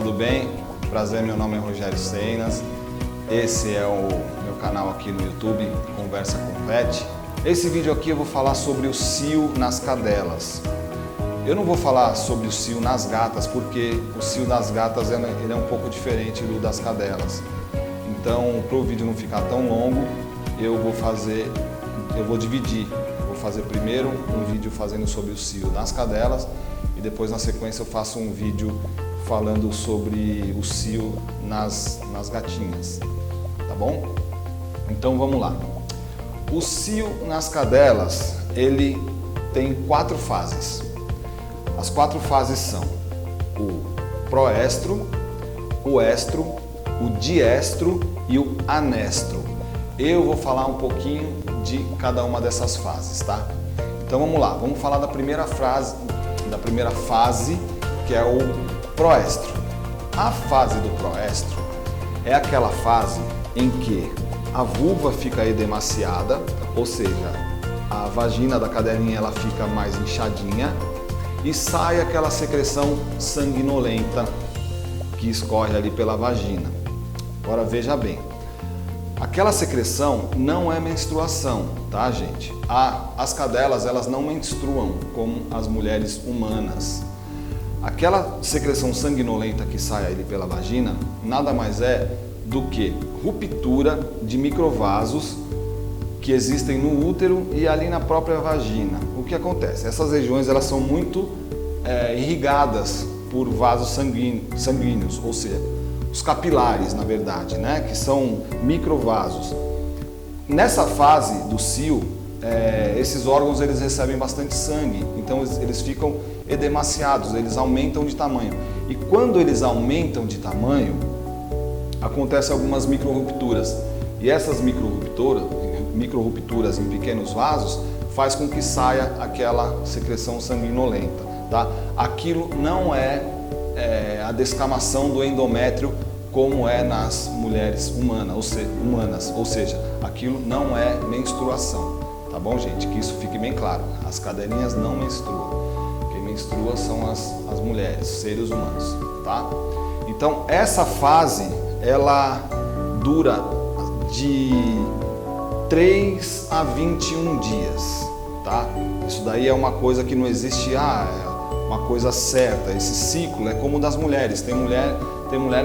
tudo bem? Prazer, meu nome é Rogério Seinas. Esse é o meu canal aqui no YouTube, Conversa com Pet. Esse vídeo aqui eu vou falar sobre o cio nas cadelas. Eu não vou falar sobre o cio nas gatas, porque o cio das gatas ele é um pouco diferente do das cadelas. Então, para o vídeo não ficar tão longo, eu vou dividir. Eu vou fazer primeiro um vídeo falando sobre o cio nas cadelas e depois na sequência eu faço um vídeo falando sobre o cio nas gatinhas, tá bom? Então vamos lá. O cio nas cadelas, ele tem 4 fases. As 4 fases são o proestro, o estro, o diestro e o anestro. Eu vou falar um pouquinho de cada uma dessas fases, tá? Então vamos lá, vamos falar da primeira fase, que é o proestro. A fase do proestro é aquela fase em que a vulva fica edemaciada, ou seja, a vagina da cadelinha ela fica mais inchadinha e sai aquela secreção sanguinolenta que escorre ali pela vagina. Agora veja bem, aquela secreção não é menstruação, tá, gente? As cadelas elas não menstruam como as mulheres humanas. Aquela secreção sanguinolenta que sai ali pela vagina nada mais é do que ruptura de microvasos que existem no útero e ali na própria vagina. O que acontece? Essas regiões elas são muito irrigadas por vasos sanguíneos, ou seja, os capilares, na verdade, né? Que são microvasos. Nessa fase do cio, esses órgãos eles recebem bastante sangue, então eles ficam edemaciados, eles aumentam de tamanho. E quando eles aumentam de tamanho, acontecem algumas microrrupturas. E essas microrrupturas em pequenos vasos faz com que saia aquela secreção sanguinolenta, tá? Aquilo não é a descamação do endométrio como é nas mulheres humanas, ou seja, aquilo não é menstruação, tá bom, gente? Que isso fique bem claro, as cadelinhas não menstruam. Quem menstrua são as mulheres, seres humanos, tá? Então essa fase ela dura de 3 a 21 dias, tá? Isso daí é uma coisa que não existe, uma coisa certa. Esse ciclo é como o das mulheres. Tem mulher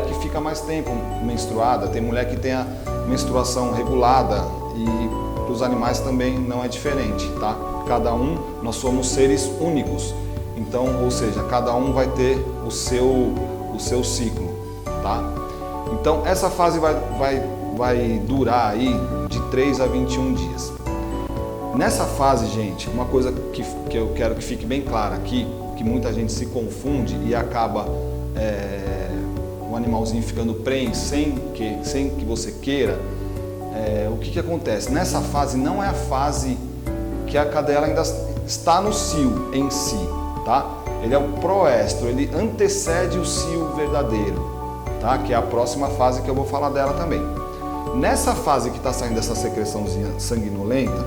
que fica mais tempo menstruada, tem mulher que tem a menstruação regulada e para os animais também não é diferente, tá? Nós somos seres únicos. Então, ou seja, cada um vai ter o seu ciclo, tá? Então, essa fase vai durar aí de 3 a 21 dias. Nessa fase, gente, uma coisa que eu quero que fique bem clara aqui, que muita gente se confunde e acaba o animalzinho ficando prenhe sem que você queira, o que acontece? Nessa fase não é a fase que a cadela ainda está no cio em si, tá? Ele é o proestro, ele antecede o cio verdadeiro, tá? Que é a próxima fase que eu vou falar dela também. Nessa fase que está saindo essa secreçãozinha sanguinolenta,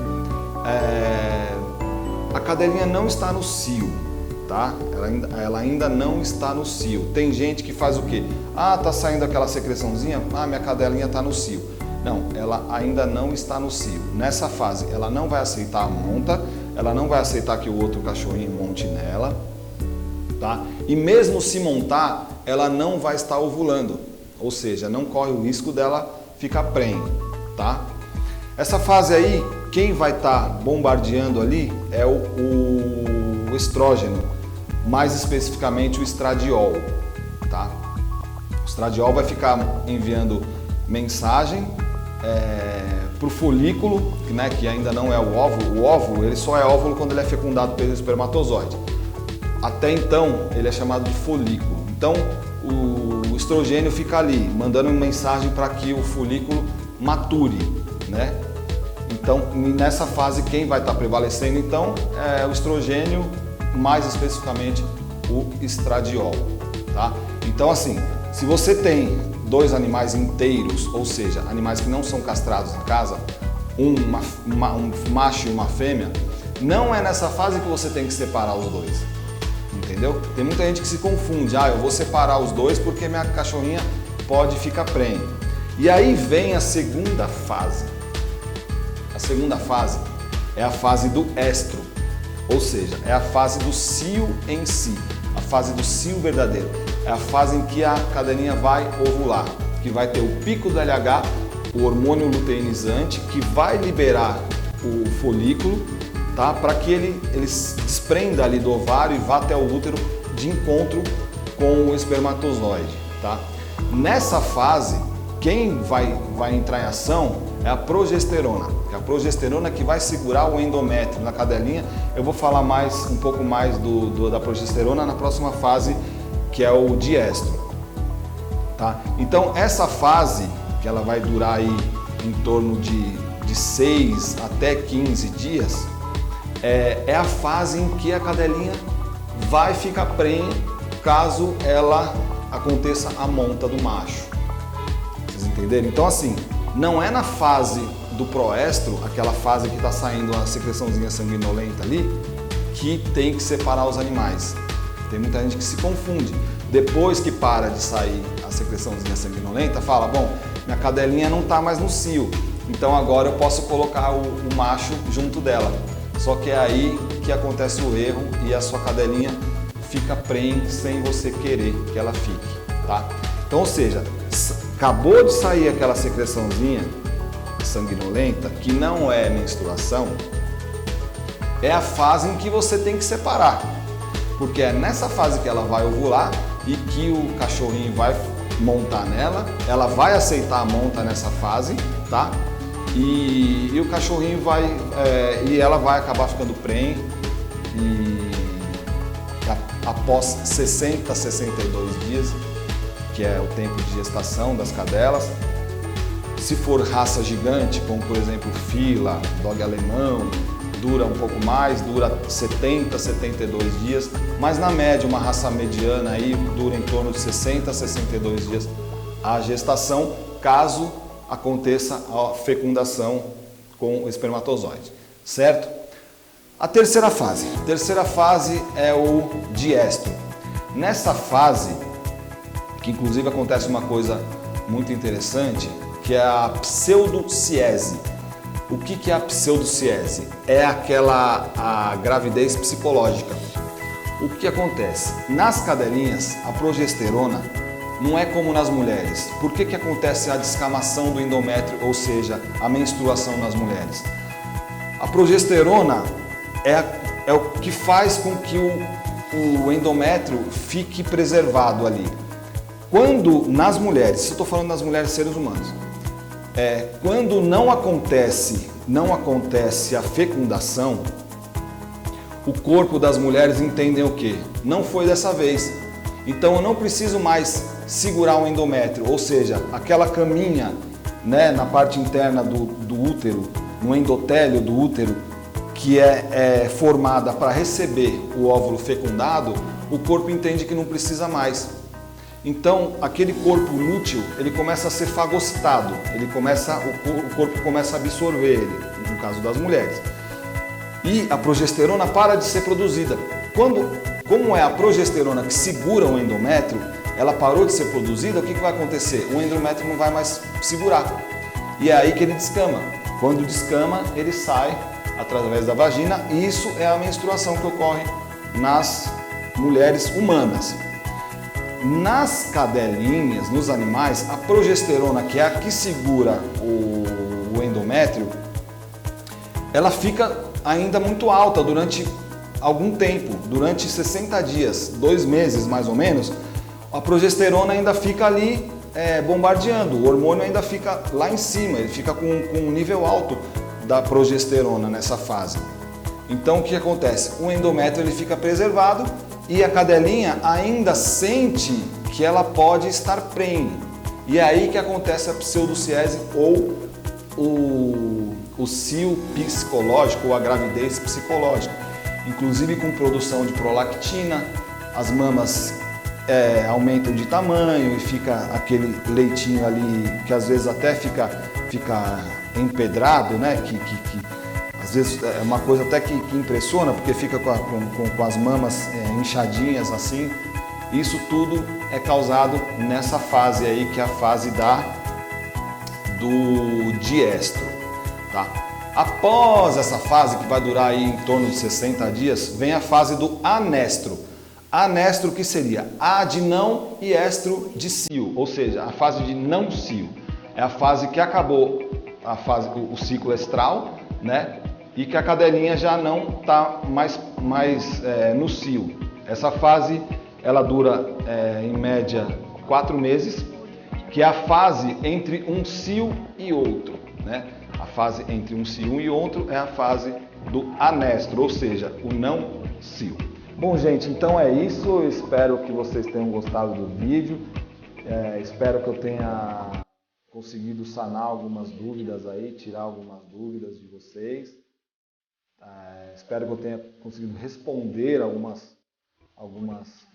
a cadelinha não está no cio, tá? Ela ainda não está no cio. Tem gente que faz o quê? Tá saindo aquela secreçãozinha, minha cadelinha está no cio. Não, ela ainda não está no cio. Nessa fase, ela não vai aceitar a monta, ela não vai aceitar que o outro cachorrinho monte nela, tá? E mesmo se montar, ela não vai estar ovulando, ou seja, não corre o risco dela ficar prenhe, tá? Essa fase aí, quem vai estar bombardeando ali é o estrógeno, mais especificamente o estradiol, tá? O estradiol vai ficar enviando mensagem para o folículo, né, que ainda não é o óvulo. O óvulo ele só é óvulo quando ele é fecundado pelo espermatozoide. Até então ele é chamado de folículo. Então o estrogênio fica ali mandando mensagem para que o folículo mature, né? Então nessa fase quem vai estar prevalecendo então é o estrogênio, mais especificamente o estradiol, tá? Então assim, se você tem 2 animais inteiros, ou seja, animais que não são castrados em casa, um macho e uma fêmea, não é nessa fase que você tem que separar os 2. entendeu? Tem muita gente que se confunde, eu vou separar os dois porque minha cachorrinha pode ficar prenhe. E aí vem a segunda fase. A segunda fase é a fase do estro, ou seja, é a fase do cio em si, a fase do cio verdadeiro. É a fase em que a cadelinha vai ovular, que vai ter o pico do LH, o hormônio luteinizante, que vai liberar o folículo, tá? Para que ele se desprenda ali do ovário e vá até o útero de encontro com o espermatozoide, tá? Nessa fase, quem vai entrar em ação é a progesterona. É a progesterona que vai segurar o endométrio na cadelinha. Eu vou falar um pouco mais da progesterona na próxima fase, que é o diestro, tá? Então essa fase, que ela vai durar aí em torno de 6 até 15 dias, é a fase em que a cadelinha vai ficar prenhe caso ela aconteça a monta do macho. Vocês entenderam? Então assim, não é na fase do proestro, aquela fase que está saindo a secreçãozinha sanguinolenta ali, que tem que separar os animais. Tem muita gente que se confunde. Depois que para de sair a secreçãozinha sanguinolenta, fala, bom, minha cadelinha não está mais no cio, então agora eu posso colocar o macho junto dela. Só que é aí que acontece o erro e a sua cadelinha fica prenhe sem você querer que ela fique, tá? Então, ou seja, acabou de sair aquela secreçãozinha sanguinolenta, que não é menstruação, é a fase em que você tem que separar. Porque é nessa fase que ela vai ovular e que o cachorrinho vai montar nela, ela vai aceitar a monta nessa fase, tá? E o cachorrinho e ela vai acabar ficando prenhe e após 60, 62 dias, que é o tempo de gestação das cadelas. Se for raça gigante, como por exemplo fila, dog alemão, dura um pouco mais, dura 70, 72 dias, mas na média uma raça mediana aí dura em torno de 60 a 62 dias a gestação, caso aconteça a fecundação com o espermatozoide, certo? A terceira fase é o diestro. Nessa fase, que inclusive acontece uma coisa muito interessante, que é a pseudociese. O que é a pseudociese? É a gravidez psicológica. O que acontece? Nas cadelinhas, a progesterona não é como nas mulheres. Por que acontece a descamação do endométrio, ou seja, a menstruação nas mulheres? A progesterona é o que faz com que o endométrio fique preservado ali. Quando nas mulheres, se eu estou falando das mulheres seres humanos, quando não acontece a fecundação, o corpo das mulheres entendem o quê? Não foi dessa vez. Então eu não preciso mais segurar o endométrio, ou seja, aquela caminha, né, na parte interna do útero, no endotélio do útero, que é formada para receber o óvulo fecundado, o corpo entende que não precisa mais. Então, aquele corpo lúteo, ele começa a ser fagocitado, o corpo começa a absorver ele, no caso das mulheres. E a progesterona para de ser produzida. Como é a progesterona que segura o endométrio, ela parou de ser produzida, o que vai acontecer? O endométrio não vai mais segurar. E é aí que ele descama. Quando descama, ele sai através da vagina, e isso é a menstruação que ocorre nas mulheres humanas. Nas cadelinhas, nos animais, a progesterona, que é a que segura o endométrio, ela fica ainda muito alta durante algum tempo, durante 60 dias, 2 meses mais ou menos, a progesterona ainda fica ali bombardeando, o hormônio ainda fica lá em cima, ele fica com um nível alto da progesterona nessa fase. Então o que acontece? O endométrio ele fica preservado e a cadelinha ainda sente que ela pode estar prenhe. E é aí que acontece a pseudociese ou o cio psicológico ou a gravidez psicológica. Inclusive com produção de prolactina, as mamas aumentam de tamanho e fica aquele leitinho ali que às vezes até fica empedrado, né? Que Às vezes é uma coisa até que impressiona, porque fica com as mamas inchadinhas assim. Isso tudo é causado nessa fase aí, que é a fase do diestro, tá? Após essa fase, que vai durar aí em torno de 60 dias, vem a fase do anestro. Anestro, que seria A de não e estro de cio, ou seja, a fase de não cio. É a fase que acabou o ciclo estral, né? E que a cadelinha já não está mais no cio. Essa fase ela dura em média 4 meses, que é a fase entre um cio e outro, né? A fase entre um cio e outro é a fase do anestro, ou seja, o não cio. Bom, gente, então é isso. Eu espero que vocês tenham gostado do vídeo. Espero que eu tenha conseguido sanar algumas dúvidas aí, tirar algumas dúvidas de vocês. Espero que eu tenha conseguido responder algumas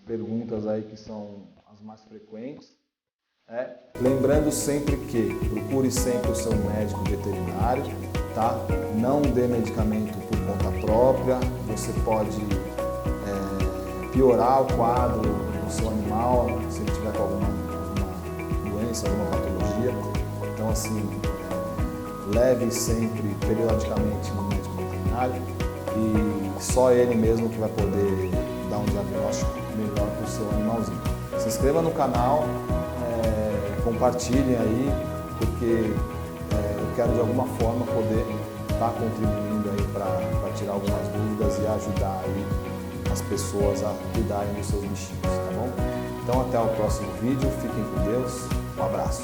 perguntas aí que são as mais frequentes. Lembrando sempre que procure sempre o seu médico veterinário, tá? Não dê medicamento por conta própria. Você pode piorar o quadro do seu animal se ele tiver com alguma doença, alguma patologia. Então, assim, leve sempre, periodicamente, no médico veterinário, e só ele mesmo que vai poder dar um diagnóstico melhor para o seu animalzinho. Se inscreva no canal, compartilhem aí, porque eu quero de alguma forma poder estar contribuindo aí para tirar algumas dúvidas e ajudar aí as pessoas a cuidarem dos seus bichinhos, tá bom? Então até o próximo vídeo, fiquem com Deus, um abraço.